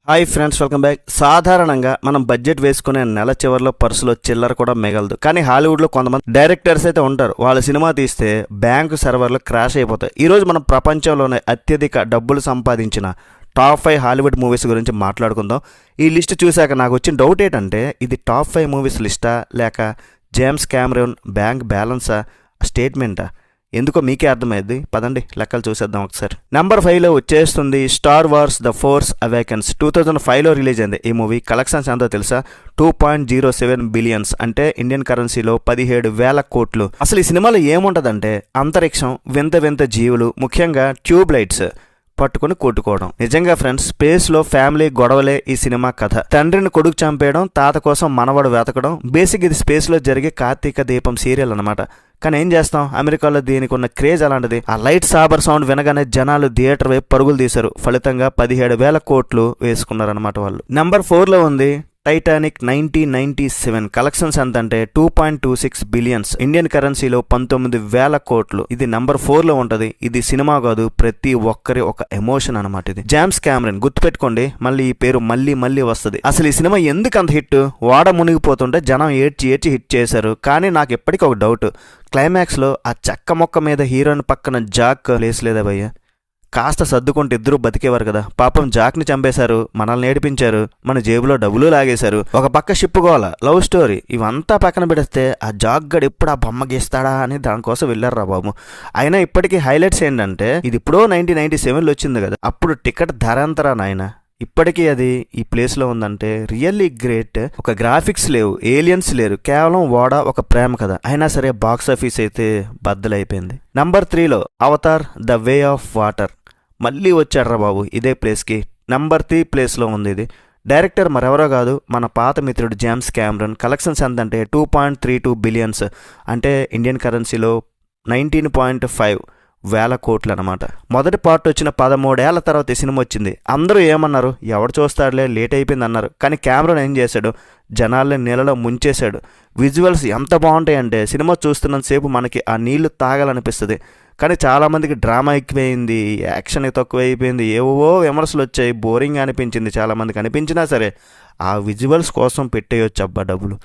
Hi friends, welcome back. సాధారణంగా మనం budget వేసుకునే నెల చివరిలో పర్సులో చిల్లర కూడా మిగలదు. కానీ హాలీవుడ్లో కొంతమంది డైరెక్టర్స్ అయితే ఉంటారు, వాళ్ళ సినిమా తీస్తే బ్యాంకు సర్వర్లు క్రాష్ అయిపోతాయి. ఈరోజు మనం ప్రపంచంలోనే అత్యధిక డబ్బులు సంపాదించిన టాప్ 5 హాలీవుడ్ మూవీస్ గురించి మాట్లాడుకుందాం. ఈ లిస్ట్ చూశాక నాకు వచ్చిన డౌట్ ఏంటంటే, ఇది టాప్ 5 మూవీస్ లిస్టా లేక జేమ్స్ కెమెరాన్ బ్యాంక్ బ్యాలెన్సా స్టేట్మెంటా? ఎందుకో మీకే అర్థమైంది. పదండి లెక్కలు చూసేద్దాం ఒకసారి. నెంబర్ 5లో వచ్చేస్తుంది Star Wars the Force Awakens. 2005లో రిలీజ్ అయింది ఈ మూవీ. కలెక్షన్స్ ఎంతో తెలుసా? 2.07 బిలియన్స్, అంటే ఇండియన్ కరెన్సీలో 17,000 కోట్లు. అసలు ఈ సినిమాలో ఏముంటదంటే, అంతరిక్షం, వింత వింత జీవులు, ముఖ్యంగా ట్యూబ్ లైట్స్ పట్టుకుని కొట్టుకోవడం. నిజంగా ఫ్రెండ్స్, స్పేస్లో ఫ్యామిలీ గొడవలే ఈ సినిమా కథ. తండ్రిని కొడుకు చంపేయడం, తాత కోసం మనవడు వెతకడం. బేసిక్ ఇది స్పేస్లో జరిగే కార్తీక దీపం సీరియల్ అనమాట. కానీ ఏం చేస్తాం, అమెరికాలో దీనికి ఉన్న క్రేజ్ అలాంటిది. ఆ లైట్ సాబర్ సౌండ్ వినగానే జనాలు థియేటర్ వైపు పరుగులు తీశారు. ఫలితంగా 17,000 కోట్లు వేసుకున్నారనమాట వాళ్ళు. నెంబర్ 4లో ఉంది టైటానిక్. 1997 కలెక్షన్స్ ఎంత అంటే 2.26 బిలియన్స్, ఇండియన్ కరెన్సీలో 19,000 కోట్లు. ఇది నెంబర్ 4లో ఉంటది. ఇది సినిమా కాదు, ప్రతి ఒక్కరి ఒక ఎమోషన్ అనమాట. ఇది జేమ్స్ కెమెరాన్, గుర్తుపెట్టుకోండి, మళ్ళీ ఈ పేరు మళ్ళీ వస్తుంది. అసలు ఈ సినిమా ఎందుకు అంత హిట్? వాడ మునిగిపోతుంటే జనం ఏడ్చి హిట్ చేశారు. కానీ నాకు ఎప్పటికీ ఒక డౌట్, క్లైమాక్స్ లో ఆ చెక్క మొక్క మీద హీరోయిన్ పక్కన జాక్ ప్లేస్ లేదా భయ్య? కాస్త సర్దుకుంటే ఇద్దరు బతికేవారు కదా. పాపం జాక్ని చంపేశారు, మనల్ని ఏడిపించారు, మన జేబులో డబ్బులు లాగేశారు. ఒక పక్క షిప్ గోల, లవ్ స్టోరీ, ఇవంతా పక్కన పెడితే ఆ జాక్ గడు ఎప్పుడు ఆ బొమ్మ గీస్తాడా అని దానికోసం వెళ్ళారు రా బాబు. అయినా ఇప్పటికీ హైలైట్స్ ఏంటంటే, ఇది ఇప్పుడో 1997లో వచ్చింది కదా, అప్పుడు టికెట్ ధర ఎంతరా నాయన. ఇప్పటికీ అది ఈ ప్లేస్లో ఉందంటే రియల్లీ గ్రేట్. ఒక గ్రాఫిక్స్ లేవు, ఏలియన్స్ లేరు, కేవలం ఓడ ఒక ప్రేమ కథ. అయినా సరే బాక్స్ ఆఫీస్ అయితే బద్దలైపోయింది. నంబర్ 3లో Avatar the Way of Water. మళ్ళీ వచ్చాడ్రా బాబు ఇదే ప్లేస్కి. నంబర్ 3 ప్లేస్లో ఉంది ఇది. డైరెక్టర్ మరెవరో కాదు, మన పాత మిత్రుడు జేమ్స్ కెమెరాన్. కలెక్షన్స్ ఎంత అంటే 2.32 బిలియన్స్, అంటే ఇండియన్ కరెన్సీలో 19,500 కోట్లు అనమాట. మొదటి పార్ట్ వచ్చిన 13 ఏళ్ల తర్వాత ఈ సినిమా వచ్చింది. అందరూ ఏమన్నారు, ఎవడు చూస్తాడులే, లేట్ అయిపోయింది అన్నారు. కానీ కెమెరాన్ ఏం చేశాడు, జనాల్ని నీళ్ళలో ముంచేశాడు. విజువల్స్ ఎంత బాగుంటాయంటే సినిమా చూస్తున్నంతసేపు మనకి ఆ నీళ్లు తాగాలనిపిస్తుంది. కానీ చాలామందికి డ్రామా ఎక్కువైంది, యాక్షన్ తక్కువైపోయింది, ఏవో విమర్శలు వచ్చాయి, బోరింగ్ అనిపించింది చాలామందికి. అనిపించినా సరే ఆ విజువల్స్ కోసం పెట్టేయొచ్చు అబ్బా డబ్బులు.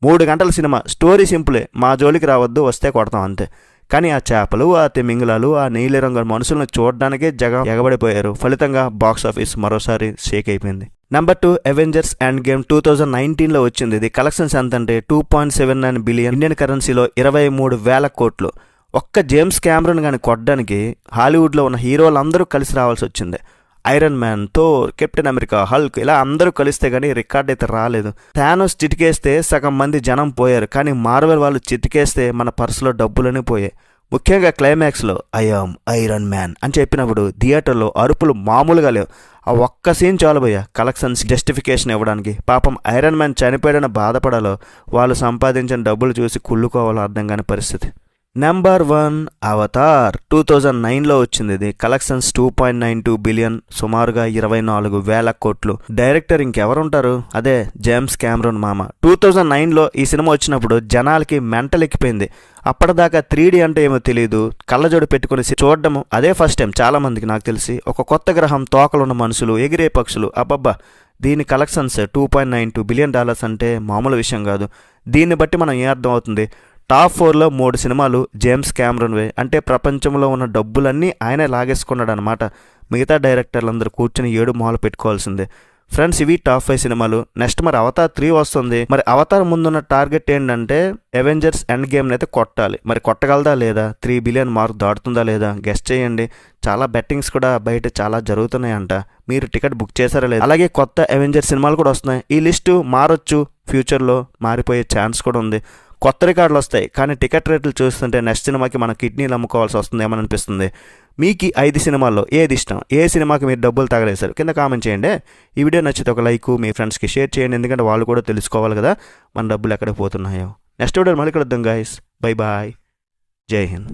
3 గంటల సినిమా, స్టోరీ సింపులే, మా జోలికి రావద్దు, వస్తే కొడతాం అంతే. కానీ ఆ చేపలు, ఆ తిమింగలాలు, ఆ నీలిరంగు మనుషులను చూడడానికే జగం ఎగబడిపోయారు. ఫలితంగా బాక్స్ ఆఫీస్ మరోసారి షేక్ అయిపోయింది. Number 2 Avengers End Game. 2019లో వచ్చింది. ఇది కలెక్షన్స్ ఎంత అంటే 2.79 బిలియన్, ఇండియన్ కరెన్సీలో 23,000 కోట్లు. ఒక్క జేమ్స్ కెమెరాన్ కానీ కొట్టడానికి హాలీవుడ్లో ఉన్న హీరోలందరూ కలిసి రావాల్సి వచ్చింది. Iron man, Thor, captain America, Hulk, ఇలా అందరూ కలిస్తే కానీ రికార్డ్ అయితే రాలేదు. థానోస్ చిటికేస్తే సగం మంది జనం పోయారు. కానీ మార్వెల్ వాళ్ళు చిటికేస్తే మన పర్సులో డబ్బులనే పోయాయి. ముఖ్యంగా క్లైమాక్స్లో ఐ యామ్ ఐరన్ మ్యాన్ అని చెప్పినప్పుడు థియేటర్లో అరుపులు మామూలుగా లేవు. ఆ ఒక్క సీన్ చాలు భయ్య కలెక్షన్స్ జస్టిఫికేషన్ ఇవ్వడానికి. పాపం ఐరన్ మ్యాన్ చనిపోయాడని బాధపడాలో, వాళ్ళు సంపాదించిన డబ్బులు చూసి కుళ్ళుకోవాలో అర్థం కాని పరిస్థితి. Number 1 Avatar. 2009లో వచ్చింది. ఇది కలెక్షన్స్ 2.92 బిలియన్, సుమారుగా 24,000 కోట్లు. డైరెక్టర్ ఇంకెవరుంటారు, అదే జేమ్స్ కెమెరాన్ మామ. 2009లో ఈ సినిమా వచ్చినప్పుడు జనాలకి మెంటల్ ఎక్కిపోయింది. అప్పటిదాకా 3D అంటే ఏమో తెలియదు, కళ్ళజోడు పెట్టుకుని చూడడం అదే ఫస్ట్ టైం చాలా మందికి. నాకు తెలిసి ఒక కొత్త గ్రహం, తోకలున్న మనుషులు, ఎగిరే పక్షులు, అబ్బబ్బా. దీని కలెక్షన్స్ 2.92 బిలియన్ డాలర్స్ అంటే మామూలు విషయం కాదు. దీన్ని బట్టి మనం ఏం అర్థం అవుతుంది, టాప్ 4లో 3 సినిమాలు జేమ్స్ కెమెరాన్వే. అంటే ప్రపంచంలో ఉన్న డబ్బులన్నీ ఆయనే లాగేసుకున్నాడు అనమాట. మిగతా డైరెక్టర్లందరూ కూర్చుని 7 మొహాలు పెట్టుకోవాల్సిందే. ఫ్రెండ్స్, ఇవి టాప్ 5 సినిమాలు. నెక్స్ట్ మరి అవతార్ 3 వస్తుంది. మరి అవతార్ ముందున్న టార్గెట్ ఏంటంటే అవెంజర్స్ ఎండ్ గేమ్ని అయితే కొట్టాలి. మరి కొట్టగలదా లేదా, 3 బిలియన్ మార్క్ దాటుతుందా లేదా గెస్ట్ చేయండి. చాలా బెట్టింగ్స్ కూడా బయట చాలా జరుగుతున్నాయంట. మీరు టికెట్ బుక్ చేశారా లేదా? అలాగే కొత్త అవెంజర్స్ సినిమాలు కూడా వస్తున్నాయి. ఈ లిస్టు మారొచ్చు, ఫ్యూచర్లో మారిపోయే ఛాన్స్ కూడా ఉంది. కొత్త రికార్డులు వస్తాయి, కానీ టికెట్ రేట్లు చూస్తుంటే నెక్స్ట్ సినిమాకి మన కిడ్నీలు అమ్ముకోవాల్సి వస్తుంది ఏమని అనిపిస్తుంది. మీకు 5 సినిమాల్లో ఏది ఇష్టం, ఏ సినిమాకి మీరు డబ్బులు తగలేశారు, కింద కామెంట్ చేయండి. ఈ వీడియో నచ్చితే ఒక లైక్, మీ ఫ్రెండ్స్కి షేర్ చేయండి, ఎందుకంటే వాళ్ళు కూడా తెలుసుకోవాలి కదా మన డబ్బులు ఎక్కడికి పోతున్నాయో. నెక్స్ట్ వీడియో మళ్ళీ కలుద్దాం గైస్. బై బాయ్, జై హింద్.